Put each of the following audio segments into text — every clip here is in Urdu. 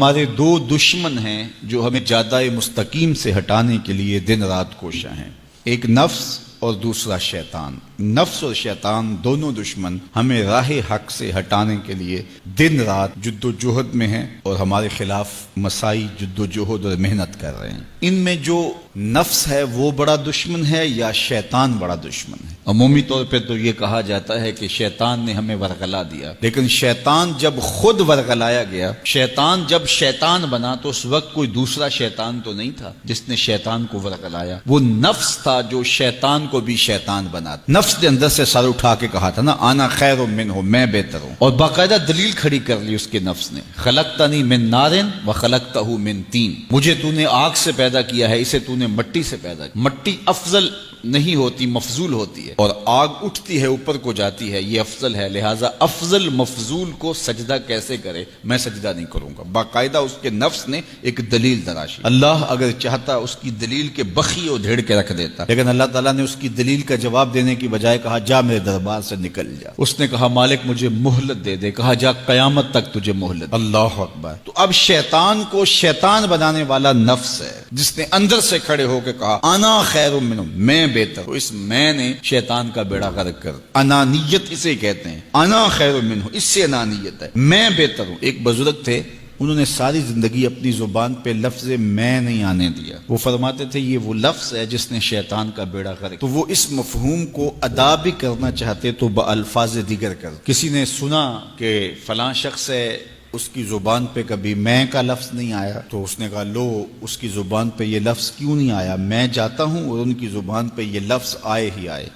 ہمارے دو دشمن ہیں جو ہمیں جادہ مستقیم سے ہٹانے کے لیے دن رات کوشاں ہیں، ایک نفس اور دوسرا شیطان۔ نفس اور شیطان دونوں دشمن ہمیں راہ حق سے ہٹانے کے لیے دن رات جد و جہد میں ہیں اور ہمارے خلاف مساعی جد و جہد اور محنت کر رہے ہیں۔ ان میں جو نفس ہے وہ بڑا دشمن ہے یا شیطان بڑا دشمن ہے؟ عمومی طور پہ تو یہ کہا جاتا ہے کہ شیطان نے ہمیں ورغلا دیا، لیکن شیطان جب خود ورغلایا گیا، شیطان جب شیطان بنا تو اس وقت کوئی دوسرا شیطان تو نہیں تھا جس نے شیطان کو ورغلایا، وہ نفس تھا جو شیطان کو بھی شیطان بنا۔ نفس نے اندر سے سر اٹھا کے کہا تھا نا، انا خیر منہ، میں بہتر ہوں، اور باقاعدہ دلیل کھڑی کر لی اس کے نفس نے، خلقتنی من نار وخلقتہ من طین، مجھے تو نے آگ سے پیدا کیا ہے، اسے تو نے مٹی سے پیدا کیا۔ مٹی افضل نہیں ہوتی، مفضول ہوتی ہے، اور آگ اٹھتی ہے اوپر کو جاتی ہے، یہ افضل ہے، لہٰذا افضل مفضول کو سجدہ کیسے کرے؟ میں سجدہ نہیں کروں گا۔ باقاعدہ اس کے نفس نے ایک دلیل تراشی۔ اللہ اگر چاہتا اس کی دلیل کے بخی اور دھیڑ کے رکھ دیتا، لیکن اللہ تعالیٰ نے اس کی دلیل کا جواب دینے کی بجائے کہا جا میرے دربار سے نکل جا۔ اس نے کہا مالک مجھے مہلت دے دے، کہا جا قیامت تک تجھے مہلت۔ اللہ اکبر۔ تو اب شیطان کو شیطان بنانے والا نفس ہے جس نے اندر سے کھڑے ہو کے کہا انا خیر منہ، میں بہتر ہوں۔ اس میں نے شیطان کا بیڑا غرق کر، انانیت اسے کہتے ہیں، انا خیر منہ، اس سے انانیت ہے، میں بہتر ہوں۔ ایک بزرگ تھے، انہوں نے ساری زندگی اپنی زبان پہ لفظ میں نہیں آنے دیا۔ وہ فرماتے تھے یہ وہ لفظ ہے جس نے شیطان کا بیڑا غرق۔ تو وہ اس مفہوم کو ادا بھی کرنا چاہتے تو بالفاظ دیگر کر۔ کسی نے سنا کہ فلاں شخص ہے، اس کی زبان پہ کبھی میں کا لفظ نہیں آیا، تو اس نے کہا لو اس کی زبان پہ یہ لفظ کیوں نہیں آیا؟ میں جاتا ہوں اور ان کی زبان پہ یہ لفظ آئے ہی آئے۔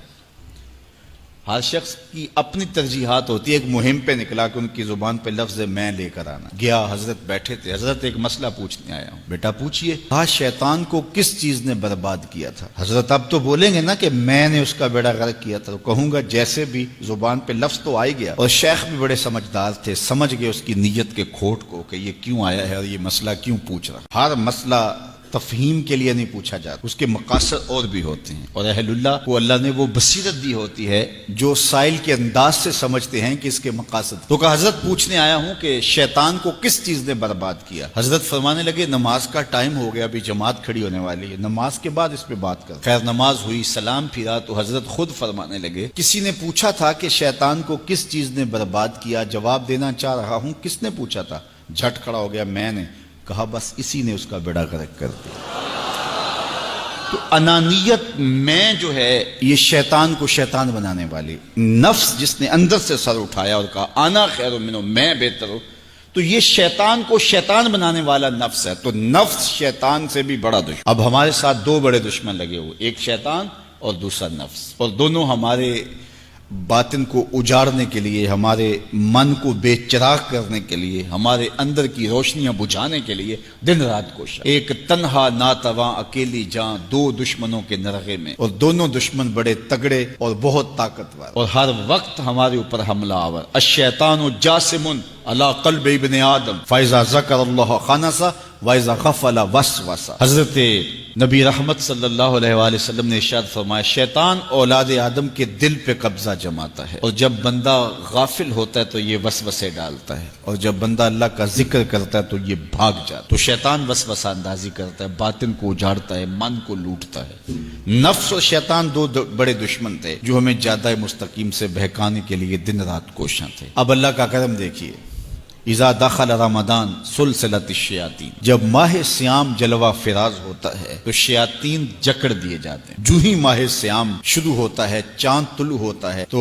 ہر شخص کی اپنی ترجیحات ہوتی ہے، ایک مہم پہ نکلا کہ ان کی زبان پہ لفظ میں لے کر آنا۔ گیا، حضرت بیٹھے تھے، حضرت ایک مسئلہ پوچھنے آیا ہوں۔ بیٹا پوچھئے۔ کہا شیطان کو کس چیز نے برباد کیا تھا؟ حضرت اب تو بولیں گے نا کہ میں نے اس کا بیڑا غرق کیا تھا، تو کہوں گا جیسے بھی زبان پہ لفظ تو آئی گیا، اور شیخ بھی بڑے سمجھدار تھے، سمجھ گئے اس کی نیت کے کھوٹ کو کہ یہ کیوں آیا ہے اور یہ مسئلہ کیوں پوچھ رہا۔ ہر مسئلہ تفہیم کے لیے نہیں پوچھا جاتا، اس کے مقاصد اور بھی ہوتے ہیں، اور اہل اللہ کو اللہ نے وہ بصیرت دی ہوتی ہے جو سائل کے انداز سے سمجھتے ہیں کہ اس کے مقاصد۔ تو کہا حضرت پوچھنے آیا ہوں کہ شیطان کو کس چیز نے برباد کیا؟ حضرت فرمانے لگے نماز کا ٹائم ہو گیا، ابھی جماعت کھڑی ہونے والی ہے، نماز کے بعد اس پہ بات کر۔ خیر نماز ہوئی، سلام پھرا تو حضرت خود فرمانے لگے کسی نے پوچھا تھا کہ شیطان کو کس چیز نے برباد کیا؟ جواب دینا چاہ رہا ہوں، کس نے پوچھا تھا؟ جھٹ کھڑا ہو گیا میں نے۔ کہا بس اسی نے اس کا بیڑا غرق کر دیا۔ تو انانیت میں جو ہے یہ شیطان کو شیطان بنانے والی نفس جس نے اندر سے سر اٹھایا اور کہا انا خیر منہ، میں بہتر ہوں، تو یہ شیطان کو شیطان بنانے والا نفس ہے۔ تو نفس شیطان سے بھی بڑا دشمن۔ اب ہمارے ساتھ دو بڑے دشمن لگے ہوئے، ایک شیطان اور دوسرا نفس، اور دونوں ہمارے باطن کو اجاڑنے کے لیے، ہمارے من کو بے چراغ کرنے کے لیے، ہمارے اندر کی روشنیاں بجھانے کے لیے دن رات کوشاں۔ ایک تنہا ناتواں اکیلی جاں، دو دشمنوں کے نرغے میں، اور دونوں دشمن بڑے تگڑے اور بہت طاقتور، اور ہر وقت ہمارے اوپر حملہ آور۔ الشیطان جاسم علی قلب ابن آدم فاذا ذکر اللہ خنس واذا غفل وسوس۔ حضرت نبی رحمت صلی اللہ علیہ وآلہ وسلم نے ارشاد فرمایا شیطان اولاد آدم کے دل پہ قبضہ جماتا ہے، اور جب بندہ غافل ہوتا ہے تو یہ وسوسے ڈالتا ہے، اور جب بندہ اللہ کا ذکر کرتا ہے تو یہ بھاگ جاتا ہے۔ تو شیطان وسوسہ اندازی کرتا ہے، باطن کو اجاڑتا ہے، من کو لوٹتا ہے۔ نفس اور شیطان دو بڑے دشمن تھے جو ہمیں جادہ مستقیم سے بہکانے کے لیے دن رات کوشاں تھے۔ اب اللہ کا کرم دیکھیے، اذا دخل رمضان سلسلت الشیاطین، جب ماہ سیام جلوہ فراز ہوتا ہے تو شیاطین جکڑ دیے جاتے ہیں۔ جو ہی ماہ سیام شروع ہوتا ہے، چاند طلوع ہوتا ہے تو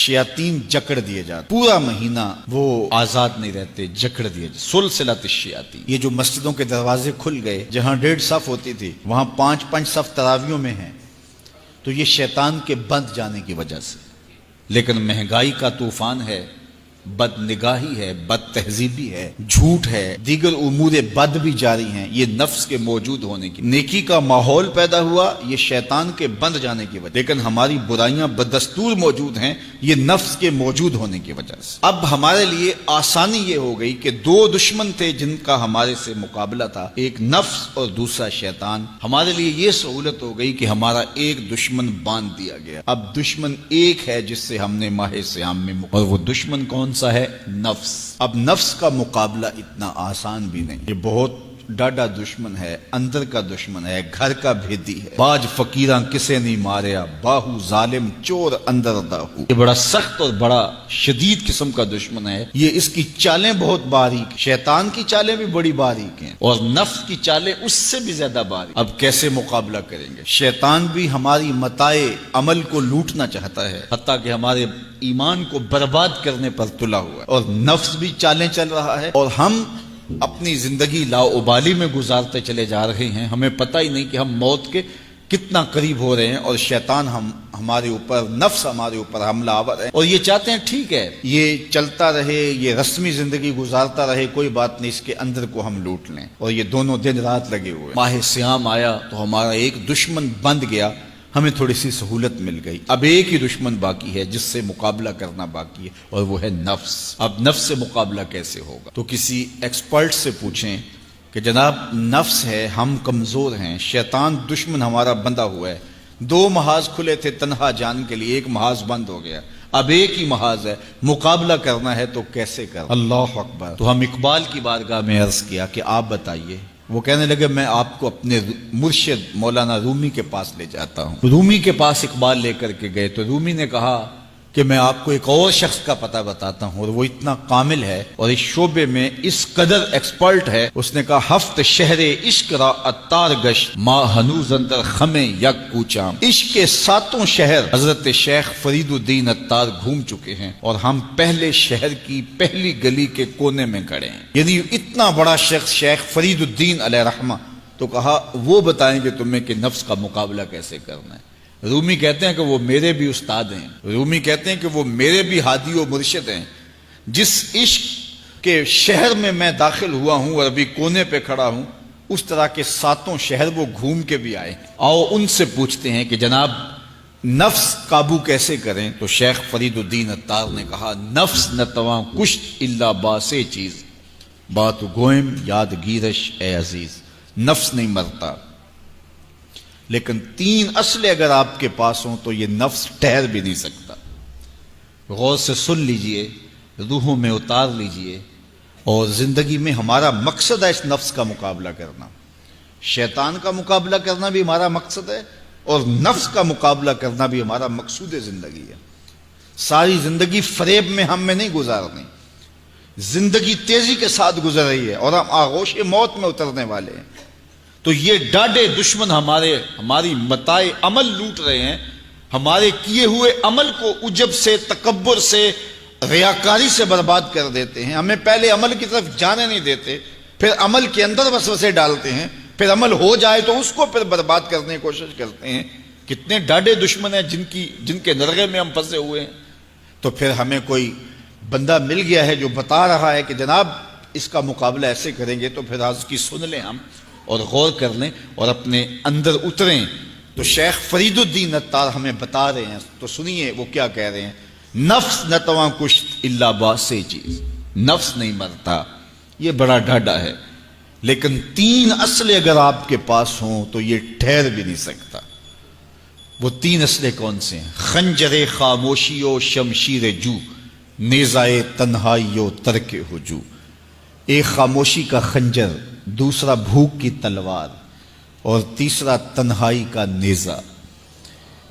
شیاطین جکڑ دیے جاتے ہیں، پورا مہینہ وہ آزاد نہیں رہتے، جکڑ دیے جاتے۔ سلسلت الشیاطین، یہ جو مسجدوں کے دروازے کھل گئے، جہاں 1.5 صف ہوتی تھی وہاں 5 صف تراویوں میں ہیں، تو یہ شیطان کے بند جانے کی وجہ سے۔ لیکن مہنگائی کا طوفان ہے، بد نگاہی ہے، بد تہذیبی ہے، جھوٹ ہے، دیگر امور بد بھی جاری ہیں، یہ نفس کے موجود ہونے کی، نیکی کا ماحول پیدا ہوا یہ شیطان کے بند جانے کی وجہ، لیکن ہماری برائیاں بدستور موجود ہیں یہ نفس کے موجود ہونے کی وجہ سے۔ اب ہمارے لیے آسانی یہ ہو گئی کہ دو دشمن تھے جن کا ہمارے سے مقابلہ تھا، ایک نفس اور دوسرا شیطان۔ ہمارے لیے یہ سہولت ہو گئی کہ ہمارا ایک دشمن باندھ دیا گیا، اب دشمن ایک ہے جس سے ہم نے ماہ سیام میں اور وہ دشمن کون سا ہے؟ نفس۔ اب نفس کا مقابلہ اتنا آسان بھی نہیں، یہ بہت ڈاڈا دشمن ہے، اندر کا دشمن ہے، گھر کا بھیدی ہے۔ باج فقیراں کسے نہیں ماریا، باہو ظالم چور اندر داہو۔ یہ بڑا سخت اور بڑا شدید قسم کا دشمن ہے۔ یہ اس کی چالیں بہت باریک، شیطان کی چالیں بھی بڑی باریک ہیں اور نفس کی چالیں اس سے بھی زیادہ باریک۔ اب کیسے مقابلہ کریں گے؟ شیطان بھی ہماری متاع عمل کو لوٹنا چاہتا ہے، حتیٰ کہ ہمارے ایمان کو برباد کرنے پر تلا ہوا ہے، اور نفس بھی چالیں چل رہا ہے، اور ہم اپنی زندگی لاؤبالی میں گزارتے چلے جا رہے ہیں۔ ہمیں پتہ ہی نہیں کہ ہم موت کے کتنا قریب ہو رہے ہیں، اور شیطان ہمارے اوپر، نفس ہمارے اوپر حملہ آور ہے، اور یہ چاہتے ہیں ٹھیک ہے یہ چلتا رہے، یہ رسمی زندگی گزارتا رہے، کوئی بات نہیں، اس کے اندر کو ہم لوٹ لیں۔ اور یہ دونوں دن رات لگے ہوئے۔ ماہ سیام آیا تو ہمارا ایک دشمن بند گیا، ہمیں تھوڑی سی سہولت مل گئی۔ اب ایک ہی دشمن باقی ہے جس سے مقابلہ کرنا باقی ہے، اور وہ ہے نفس۔ اب نفس سے مقابلہ کیسے ہوگا؟ تو کسی ایکسپرٹ سے پوچھیں کہ جناب نفس ہے، ہم کمزور ہیں، شیطان دشمن ہمارا بندہ ہوا ہے، 2 محاذ کھلے تھے تنہا جان کے لیے، ایک محاذ بند ہو گیا، اب ایک ہی محاذ ہے، مقابلہ کرنا ہے تو کیسے کرنا؟ اللہ اکبر۔ تو ہم اقبال کی بارگاہ میں عرض کیا کہ آپ بتائیے۔ وہ کہنے لگے میں آپ کو اپنے مرشد مولانا رومی کے پاس لے جاتا ہوں۔ رومی کے پاس اقبال لے کر کے گئے تو رومی نے کہا کہ میں آپ کو ایک اور شخص کا پتہ بتاتا ہوں، اور وہ اتنا کامل ہے اور اس شعبے میں اس قدر ایکسپرٹ ہے۔ اس نے کہا ہفت شہر عشق را اتار گشت، ما ہنوز اندر خمیں یک کوچام۔ عشق کے 7 شہر حضرت شیخ فرید الدین اتار گھوم چکے ہیں، اور ہم پہلے شہر کی پہلی گلی کے کونے میں کھڑے ہیں۔ یعنی اتنا بڑا شخص شیخ فرید الدین علیہ رحمہ، تو کہا وہ بتائیں گے تمہیں کہ نفس کا مقابلہ کیسے کرنا ہے۔ رومی کہتے ہیں کہ وہ میرے بھی استاد ہیں، رومی کہتے ہیں کہ وہ میرے بھی ہادی و مرشد ہیں۔ جس عشق کے شہر میں میں داخل ہوا ہوں اور ابھی کونے پہ کھڑا ہوں، اس طرح کے 7 شہر وہ گھوم کے بھی آئے ہیں۔ آؤ ان سے پوچھتے ہیں کہ جناب نفس قابو کیسے کریں؟ تو شیخ فرید الدین اتار نے کہا نفس نتواں کشت الا باسے چیز، بات گوئم یاد گیرش اے عزیز۔ نفس نہیں مرتا، لیکن 3 اسلحے اگر آپ کے پاس ہوں تو یہ نفس ٹھہر بھی نہیں سکتا۔ غور سے سن لیجئے، روحوں میں اتار لیجئے، اور زندگی میں ہمارا مقصد ہے اس نفس کا مقابلہ کرنا۔ شیطان کا مقابلہ کرنا بھی ہمارا مقصد ہے، اور نفس کا مقابلہ کرنا بھی ہمارا مقصود زندگی ہے۔ ساری زندگی فریب میں ہم میں نہیں گزارنی، زندگی تیزی کے ساتھ گزر رہی ہے اور ہم آغوش موت میں اترنے والے ہیں۔ تو یہ ڈاڈے دشمن ہماری متاع عمل لوٹ رہے ہیں، ہمارے کیے ہوئے عمل کو عجب سے، تکبر سے، ریاکاری سے برباد کر دیتے ہیں۔ ہمیں پہلے عمل کی طرف جانے نہیں دیتے، پھر عمل کے اندر وسوسے ڈالتے ہیں، پھر عمل ہو جائے تو اس کو پھر برباد کرنے کی کوشش کرتے ہیں۔ کتنے ڈاڈے دشمن ہیں جن کے نرغے میں ہم پھنسے ہوئے ہیں۔ تو پھر ہمیں کوئی بندہ مل گیا ہے جو بتا رہا ہے کہ جناب اس کا مقابلہ ایسے کریں گے، تو پھر آج کی سن لیں ہم اور غور کر لیں اور اپنے اندر اتریں۔ تو شیخ فرید الدین اتار ہمیں بتا رہے ہیں، تو سنیے وہ کیا کہہ رہے ہیں۔ نفس نتواں کشت الا باسے چیز، نفس نہیں مرتا، یہ بڑا ڈاڈا ہے، لیکن 3 اسلحے اگر آپ کے پاس ہوں تو یہ ٹھہر بھی نہیں سکتا۔ وہ 3 اسلحے کون سے ہیں؟ خنجر خاموشی و شمشیر جو، نیزائے تنہائی و ترک ہجو۔ ایک خاموشی کا خنجر، دوسرا بھوک کی تلوار، اور تیسرا تنہائی کا نیزہ۔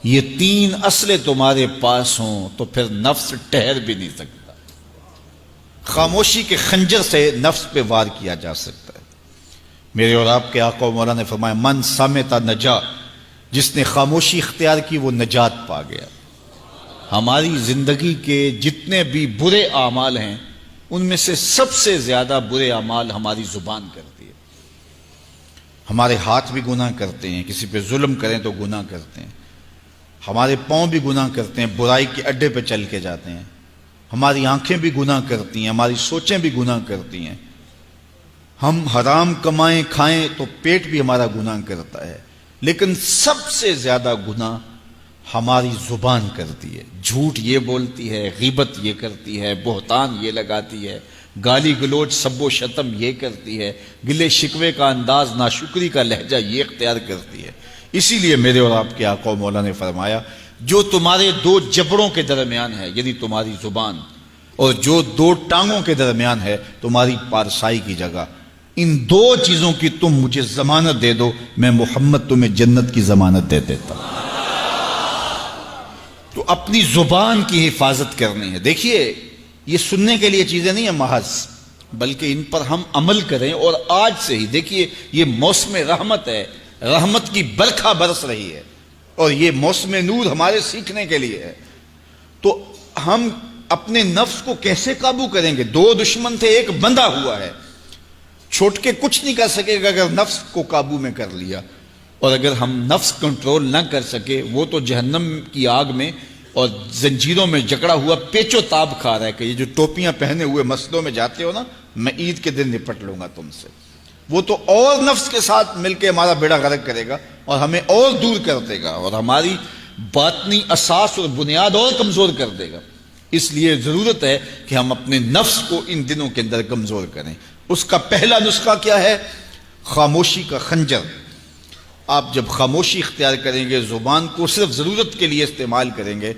یہ 3 اسلحے تمہارے پاس ہوں تو پھر نفس ٹھہر بھی نہیں سکتا۔ خاموشی کے خنجر سے نفس پہ وار کیا جا سکتا ہے۔ میرے اور آپ کے آقا و مولا نے فرمایا من سامتا نجا، جس نے خاموشی اختیار کی وہ نجات پا گیا۔ ہماری زندگی کے جتنے بھی برے اعمال ہیں ان میں سے سب سے زیادہ برے اعمال ہماری زبان کرتی ہے۔ ہمارے ہاتھ بھی گناہ کرتے ہیں، کسی پہ ظلم کریں تو گناہ کرتے ہیں، ہمارے پاؤں بھی گناہ کرتے ہیں، برائی کے اڈے پہ چل کے جاتے ہیں، ہماری آنکھیں بھی گناہ کرتی ہیں، ہماری سوچیں بھی گناہ کرتی ہیں، ہم حرام کمائیں کھائیں تو پیٹ بھی ہمارا گناہ کرتا ہے، لیکن سب سے زیادہ گناہ ہماری زبان کرتی ہے۔ جھوٹ یہ بولتی ہے، غیبت یہ کرتی ہے، بہتان یہ لگاتی ہے، گالی گلوچ سب و شتم یہ کرتی ہے، گلے شکوے کا انداز، ناشکری کا لہجہ یہ اختیار کرتی ہے۔ اسی لیے میرے اور آپ کے آقا و مولا نے فرمایا جو تمہارے 2 جبڑوں کے درمیان ہے، یعنی تمہاری زبان، اور جو دو ٹانگوں کے درمیان ہے تمہاری پارسائی کی جگہ، ان دو چیزوں کی تم مجھے ضمانت دے دو، میں محمد تمہیں جنت کی ضمانت دے دیتا ہوں۔ تو اپنی زبان کی حفاظت کرنی ہے۔ دیکھیے یہ سننے کے لیے چیزیں نہیں ہیں محض، بلکہ ان پر ہم عمل کریں، اور آج سے ہی دیکھیے یہ موسم رحمت ہے، رحمت کی برکھا برس رہی ہے، اور یہ موسم نور ہمارے سیکھنے کے لیے ہے۔ تو ہم اپنے نفس کو کیسے قابو کریں گے؟ دو دشمن تھے، ایک بندھا ہوا ہے، چھوٹ کے کچھ نہیں کر سکے گا اگر نفس کو قابو میں کر لیا۔ اور اگر ہم نفس کنٹرول نہ کر سکے، وہ تو جہنم کی آگ میں اور زنجیروں میں جکڑا ہوا پیچو تاب کھا رہا ہے کہ یہ جو ٹوپیاں پہنے ہوئے مسجدوں میں جاتے ہو نا، میں عید کے دن نپٹ لوں گا تم سے، وہ تو اور نفس کے ساتھ مل کے ہمارا بیڑا غرق کرے گا اور ہمیں اور دور کر دے گا، اور ہماری باطنی اساس اور بنیاد اور کمزور کر دے گا۔ اس لیے ضرورت ہے کہ ہم اپنے نفس کو ان دنوں کے اندر کمزور کریں۔ اس کا پہلا نسخہ کیا ہے؟ خاموشی کا خنجر۔ آپ جب خاموشی اختیار کریں گے، زبان کو صرف ضرورت کے لیے استعمال کریں گے،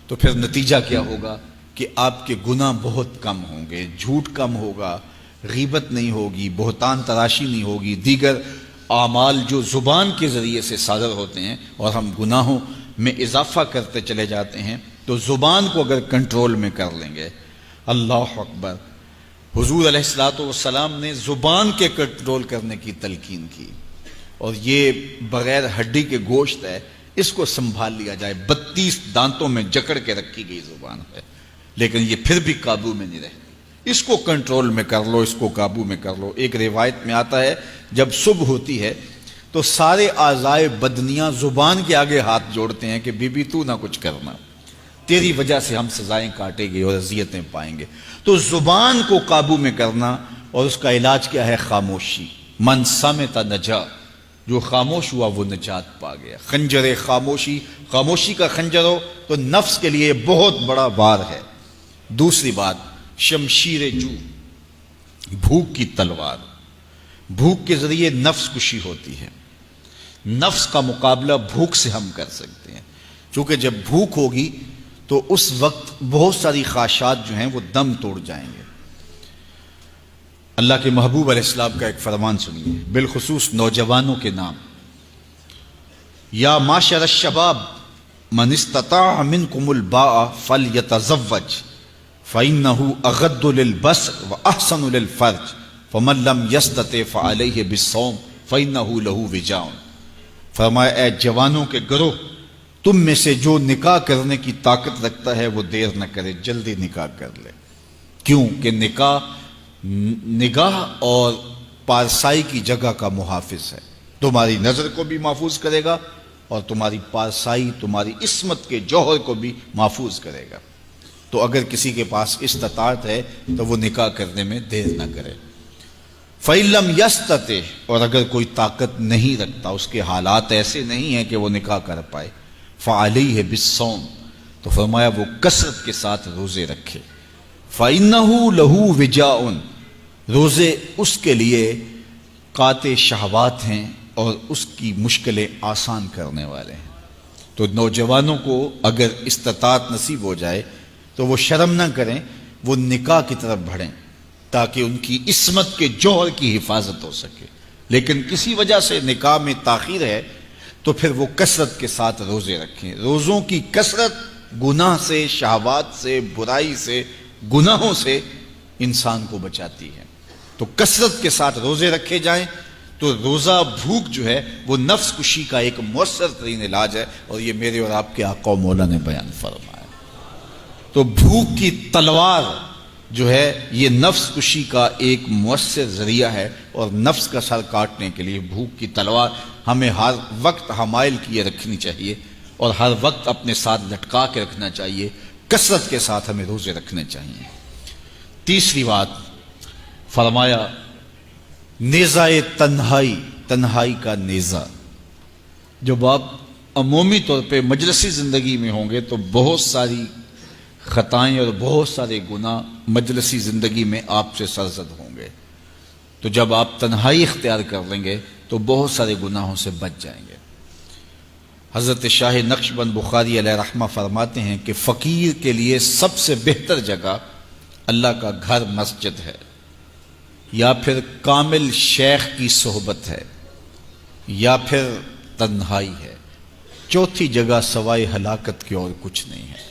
تو پھر نتیجہ کیا ہوگا کہ آپ کے گناہ بہت کم ہوں گے، جھوٹ کم ہوگا، غیبت نہیں ہوگی، بہتان تراشی نہیں ہوگی، دیگر اعمال جو زبان کے ذریعے سے صادر ہوتے ہیں، اور ہم گناہوں میں اضافہ کرتے چلے جاتے ہیں۔ تو زبان کو اگر کنٹرول میں کر لیں گے، اللہ اکبر، حضور علیہ الصلوۃ والسلام نے زبان کے کنٹرول کرنے کی تلقین کی، اور یہ بغیر ہڈی کے گوشت ہے، اس کو سنبھال لیا جائے، 32 دانتوں میں جکڑ کے رکھی گئی زبان ہے، لیکن یہ پھر بھی قابو میں نہیں رہتی۔ اس کو کنٹرول میں کر لو، اس کو قابو میں کر لو۔ ایک روایت میں آتا ہے جب صبح ہوتی ہے تو سارے اعضائے بدنیاں زبان کے آگے ہاتھ جوڑتے ہیں کہ بی بی تو نہ کچھ کرنا، تیری وجہ سے ہم سزائیں کاٹیں گے اور اذیتیں پائیں گے۔ تو زبان کو قابو میں کرنا، اور اس کا علاج کیا ہے؟ خاموشی۔ من صمت نجا، جو خاموش ہوا وہ نجات پا گیا۔ خنجر خاموشی، خاموشی کا خنجر ہو تو نفس کے لیے بہت بڑا وار ہے۔ دوسری بات، شمشیر جو، بھوک کی تلوار۔ بھوک کے ذریعے نفس کشی ہوتی ہے۔ نفس کا مقابلہ بھوک سے ہم کر سکتے ہیں، چونکہ جب بھوک ہوگی تو اس وقت بہت ساری خواہشات جو ہیں وہ دم توڑ جائیں گے۔ اللہ کے محبوب علیہ السلام کا ایک فرمان سنیے، بالخصوص نوجوانوں کے نام۔ یا معاشر الشباب من استطاع منکم الباء فلیتزوج فإنہ اغض للبصر واحسن للفرج فمن لم یستطع فعلیہ بالصوم فإنہ لہ وجاء۔ فرمایا اے جوانوں کے گروہ، تم میں سے جو نکاح کرنے کی طاقت رکھتا ہے وہ دیر نہ کرے، جلدی نکاح کر لے۔ کیوں کہ نکاح نگاہ اور پارسائی کی جگہ کا محافظ ہے، تمہاری نظر کو بھی محفوظ کرے گا اور تمہاری پارسائی، تمہاری عصمت کے جوہر کو بھی محفوظ کرے گا۔ تو اگر کسی کے پاس استطاعت ہے تو وہ نکاح کرنے میں دیر نہ کرے۔ فَإِن لَمْ يَسْتَطِعْ، اور اگر کوئی طاقت نہیں رکھتا، اس کے حالات ایسے نہیں ہیں کہ وہ نکاح کر پائے، فَعَلَيْهِ بِالصَّوْمِ، تو فرمایا وہ کثرت کے ساتھ روزے رکھے۔ فَإِنَّهُ لَهُ وِجَاءٌ، روزے اس کے لیے قاطع شہوات ہیں اور اس کی مشکلیں آسان کرنے والے ہیں۔ تو نوجوانوں کو اگر استطاعت نصیب ہو جائے تو وہ شرم نہ کریں، وہ نکاح کی طرف بڑھیں تاکہ ان کی عصمت کے جوہر کی حفاظت ہو سکے۔ لیکن کسی وجہ سے نکاح میں تاخیر ہے تو پھر وہ کثرت کے ساتھ روزے رکھیں۔ روزوں کی کثرت گناہ سے، شہوات سے، برائی سے، گناہوں سے انسان کو بچاتی ہے۔ تو کثرت کے ساتھ روزے رکھے جائیں تو روزہ بھوک جو ہے وہ نفس کشی کا ایک مؤثر ترین علاج ہے، اور یہ میرے اور آپ کے آقا و مولا نے بیان فرمایا۔ تو بھوک کی تلوار جو ہے یہ نفس کشی کا ایک مؤثر ذریعہ ہے، اور نفس کا سر کاٹنے کے لیے بھوک کی تلوار ہمیں ہر وقت حمائل کیے رکھنی چاہیے، اور ہر وقت اپنے ساتھ لٹکا کے رکھنا چاہیے۔ کثرت کے ساتھ ہمیں روزے رکھنے چاہیے۔ تیسری بات فرمایا نیزہ تنہائی، تنہائی کا نیزہ۔ جب آپ عمومی طور پہ مجلسی زندگی میں ہوں گے تو بہت ساری خطائیں اور بہت سارے گناہ مجلسی زندگی میں آپ سے سرزد ہوں گے، تو جب آپ تنہائی اختیار کر لیں گے تو بہت سارے گناہوں سے بچ جائیں گے۔ حضرت شاہ نقشبند بخاری علیہ رحمہ فرماتے ہیں کہ فقیر کے لیے سب سے بہتر جگہ اللہ کا گھر مسجد ہے، یا پھر کامل شیخ کی صحبت ہے، یا پھر تنہائی ہے۔ چوتھی جگہ سوائے ہلاکت کے اور کچھ نہیں ہے۔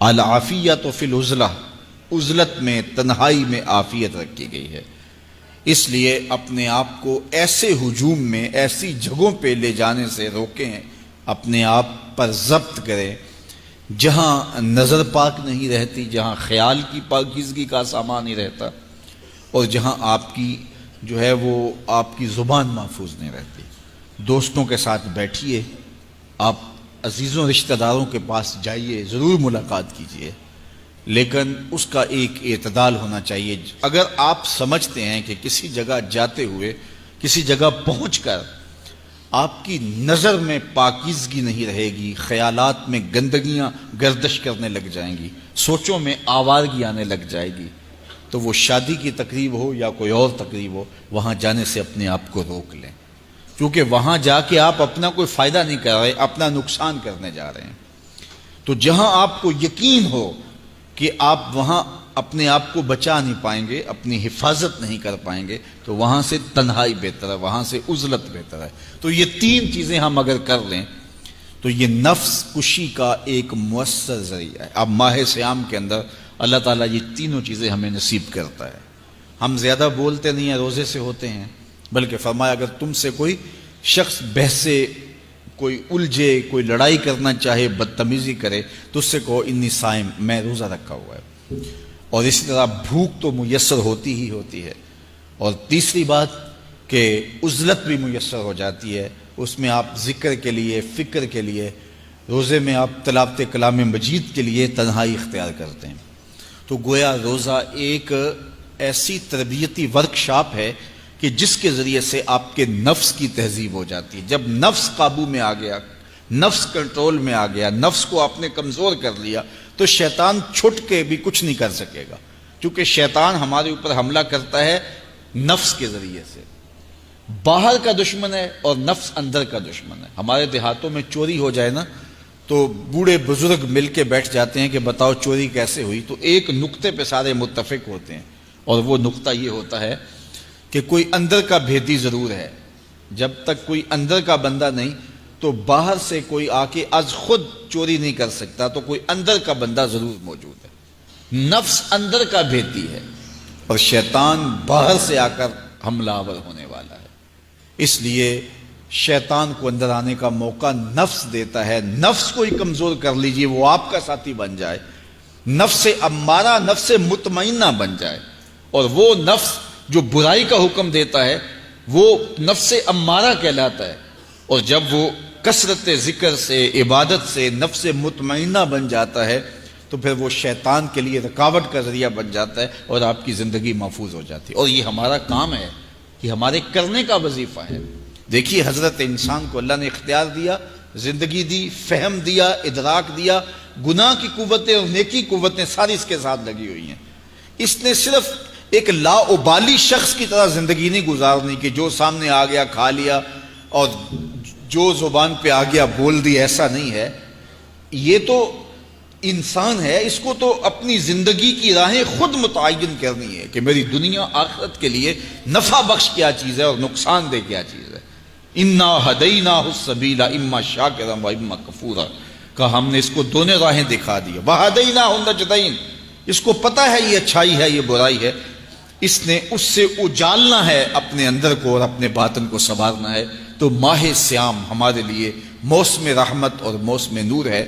العافیۃ فی العزلہ، عزلت میں، تنہائی میں عافیت رکھی گئی ہے۔ اس لیے اپنے آپ کو ایسے ہجوم میں، ایسی جگہوں پہ لے جانے سے روکیں، اپنے آپ پر ضبط کریں جہاں نظر پاک نہیں رہتی، جہاں خیال کی پاکیزگی کا سامان نہیں رہتا، اور جہاں آپ کی جو ہے وہ آپ کی زبان محفوظ نہیں رہتی۔ دوستوں کے ساتھ بیٹھیے، آپ عزیزوں رشتہ داروں کے پاس جائیے، ضرور ملاقات کیجیے، لیکن اس کا ایک اعتدال ہونا چاہیے۔ اگر آپ سمجھتے ہیں کہ کسی جگہ جاتے ہوئے، کسی جگہ پہنچ کر آپ کی نظر میں پاکیزگی نہیں رہے گی، خیالات میں گندگیاں گردش کرنے لگ جائیں گی، سوچوں میں آوارگی آنے لگ جائے گی، تو وہ شادی کی تقریب ہو یا کوئی اور تقریب ہو، وہاں جانے سے اپنے آپ کو روک لیں، کیونکہ وہاں جا کے آپ اپنا کوئی فائدہ نہیں کر رہے، اپنا نقصان کرنے جا رہے ہیں۔ تو جہاں آپ کو یقین ہو کہ آپ وہاں اپنے آپ کو بچا نہیں پائیں گے، اپنی حفاظت نہیں کر پائیں گے، تو وہاں سے تنہائی بہتر ہے، وہاں سے عزلت بہتر ہے۔ تو یہ تین چیزیں ہم اگر کر لیں تو یہ نفس کشی کا ایک مؤثر ذریعہ ہے۔ اب ماہ صیام کے اندر اللہ تعالیٰ یہ تینوں چیزیں ہمیں نصیب کرتا ہے۔ ہم زیادہ بولتے نہیں ہیں، روزے سے ہوتے ہیں، بلکہ فرمایا اگر تم سے کوئی شخص بحثے، کوئی الجھے، کوئی لڑائی کرنا چاہے، بدتمیزی کرے، تو اس سے کہو انی صائم، میں روزہ رکھا ہوا ہے۔ اور اسی طرح بھوک تو میسر ہوتی ہی ہوتی ہے، اور تیسری بات کہ عزلت بھی میسر ہو جاتی ہے، اس میں آپ ذکر کے لیے، فکر کے لیے، روزے میں آپ تلاوت کلام مجید کے لیے تنہائی اختیار کرتے ہیں۔ تو گویا روزہ ایک ایسی تربیتی ورکشاپ ہے کہ جس کے ذریعے سے آپ کے نفس کی تہذیب ہو جاتی ہے۔ جب نفس قابو میں آ گیا، نفس کنٹرول میں آ گیا، نفس کو آپ نے کمزور کر لیا، تو شیطان چھٹ کے بھی کچھ نہیں کر سکے گا، کیونکہ شیطان ہمارے اوپر حملہ کرتا ہے نفس کے ذریعے سے۔ باہر کا دشمن ہے اور نفس اندر کا دشمن ہے۔ ہمارے دیہاتوں میں چوری ہو جائے نا تو بوڑھے بزرگ مل کے بیٹھ جاتے ہیں کہ بتاؤ چوری کیسے ہوئی، تو ایک نقطے پہ سارے متفق ہوتے ہیں، اور وہ نقطہ یہ ہوتا ہے کہ کوئی اندر کا بھیدی ضرور ہے۔ جب تک کوئی اندر کا بندہ نہیں تو باہر سے کوئی آ کے از خود چوری نہیں کر سکتا، تو کوئی اندر کا بندہ ضرور موجود ہے۔ نفس اندر کا بھیدی ہے اور شیطان باہر سے آ کر حملہ آور ہونے والا ہے۔ اس لیے شیطان کو اندر آنے کا موقع نفس دیتا ہے۔ نفس کو ہی کمزور کر لیجئے، وہ آپ کا ساتھی بن جائے، نفس امارہ، نفس مطمئنہ بن جائے، اور وہ نفس جو برائی کا حکم دیتا ہے وہ نفس امارہ کہلاتا ہے، اور جب وہ کثرت ذکر سے، عبادت سے نفس مطمئنہ بن جاتا ہے تو پھر وہ شیطان کے لیے رکاوٹ کا ذریعہ بن جاتا ہے، اور آپ کی زندگی محفوظ ہو جاتی ہے۔ اور یہ ہمارا کام ہے، یہ ہمارے کرنے کا وظیفہ ہے۔ دیکھیے حضرت انسان کو اللہ نے اختیار دیا، زندگی دی، فہم دیا، ادراک دیا، گناہ کی قوتیں اور نیکی قوتیں ساری اس کے ساتھ لگی ہوئی ہیں۔ اس نے صرف ایک لا ابالی شخص کی طرح زندگی نہیں گزارنی کہ جو سامنے آ گیا کھا لیا اور جو زبان پہ آ گیا بول دی، ایسا نہیں ہے۔ یہ تو انسان ہے، اس کو تو اپنی زندگی کی راہیں خود متعین کرنی ہے کہ میری دنیا آخرت کے لیے نفع بخش کیا چیز ہے اور نقصان دہ کیا چیز ہے۔ انا ہدیناہ السبیل اما شاکرا و اما کفورا، کہ ہم نے اس کو دونوں راہیں دکھا دی، وہدیناہ النجدین، اس کو پتہ ہے یہ اچھائی ہے یہ برائی ہے، اس نے اس سے اجالنا ہے اپنے اندر کو اور اپنے باطن کو سنوارنا ہے۔ تو ماہ صیام ہمارے لیے موسم رحمت اور موسم نور ہے،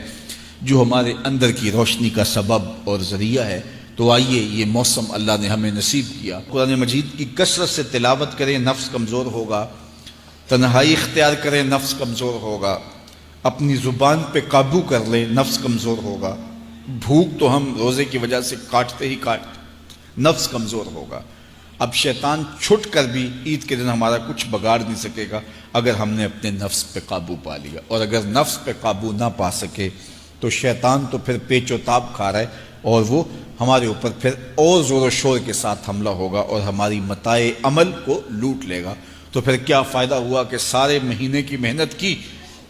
جو ہمارے اندر کی روشنی کا سبب اور ذریعہ ہے۔ تو آئیے یہ موسم اللہ نے ہمیں نصیب کیا، قرآن مجید کی کثرت سے تلاوت کریں، نفس کمزور ہوگا، تنہائی اختیار کریں، نفس کمزور ہوگا، اپنی زبان پہ قابو کر لیں، نفس کمزور ہوگا، بھوک تو ہم روزے کی وجہ سے کاٹتے ہی کاٹتے، نفس کمزور ہوگا۔ اب شیطان چھٹ کر بھی عید کے دن ہمارا کچھ بگاڑ نہیں سکے گا اگر ہم نے اپنے نفس پہ قابو پا لیا، اور اگر نفس پہ قابو نہ پا سکے تو شیطان تو پھر پیچ و تاب کھا رہا ہے، اور وہ ہمارے اوپر پھر اور زور و شور کے ساتھ حملہ ہوگا اور ہماری متاع عمل کو لوٹ لے گا۔ تو پھر کیا فائدہ ہوا کہ سارے مہینے کی محنت کی،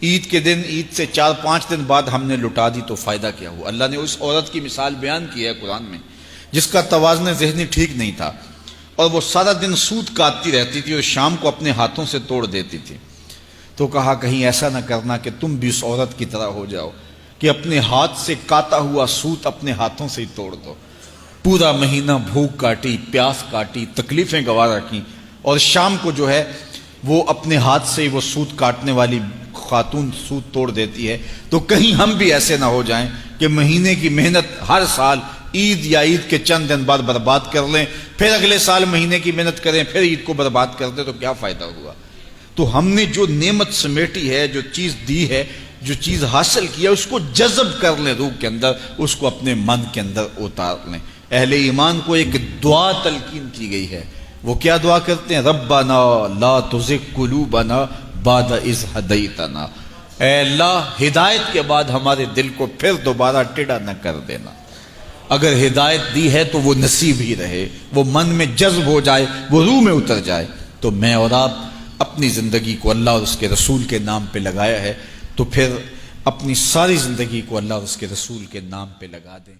عید کے دن، عید سے 4-5 دن بعد ہم نے لٹا دی، تو فائدہ کیا ہوا؟ اللہ نے اس عورت کی مثال بیان کی ہے قرآن میں جس کا توازن ذہنی ٹھیک نہیں تھا، اور وہ سارا دن سوت کاٹتی رہتی تھی اور شام کو اپنے ہاتھوں سے توڑ دیتی تھی۔ تو کہا کہیں ایسا نہ کرنا کہ تم بھی اس عورت کی طرح ہو جاؤ کہ اپنے ہاتھ سے کاتا ہوا سوت اپنے ہاتھوں سے ہی توڑ دو۔ پورا مہینہ بھوک کاٹی، پیاس کاٹی، تکلیفیں گوارا کی، اور شام کو جو ہے وہ اپنے ہاتھ سے وہ سوت کاٹنے والی خاتون سوت توڑ دیتی ہے۔ تو کہیں ہم بھی ایسے نہ ہو جائیں کہ مہینے کی محنت ہر سال عید یا عید کے چند دن بعد برباد کر لیں، پھر اگلے سال مہینے کی محنت کریں، پھر عید کو برباد کر دیں، تو کیا فائدہ ہوا؟ تو ہم نے جو نعمت سمیٹی ہے، جو چیز دی ہے، جو چیز حاصل کی ہے، اس کو جذب کر لیں روح کے اندر، اس کو اپنے من کے اندر اتار لیں۔ اہل ایمان کو ایک دعا تلقین کی گئی ہے، وہ کیا دعا کرتے ہیں؟ ربنا لا تزغ قلوبنا بعد اذ ہدیتنا، اے اللہ ہدایت کے بعد ہمارے دل کو پھر دوبارہ ٹیڑھا نہ کر دینا۔ اگر ہدایت دی ہے تو وہ نصیب ہی رہے، وہ من میں جذب ہو جائے، وہ روح میں اتر جائے۔ تو میں اور آپ اپنی زندگی کو اللہ اور اس کے رسول کے نام پہ لگایا ہے، تو پھر اپنی ساری زندگی کو اللہ اور اس کے رسول کے نام پہ لگا دیں۔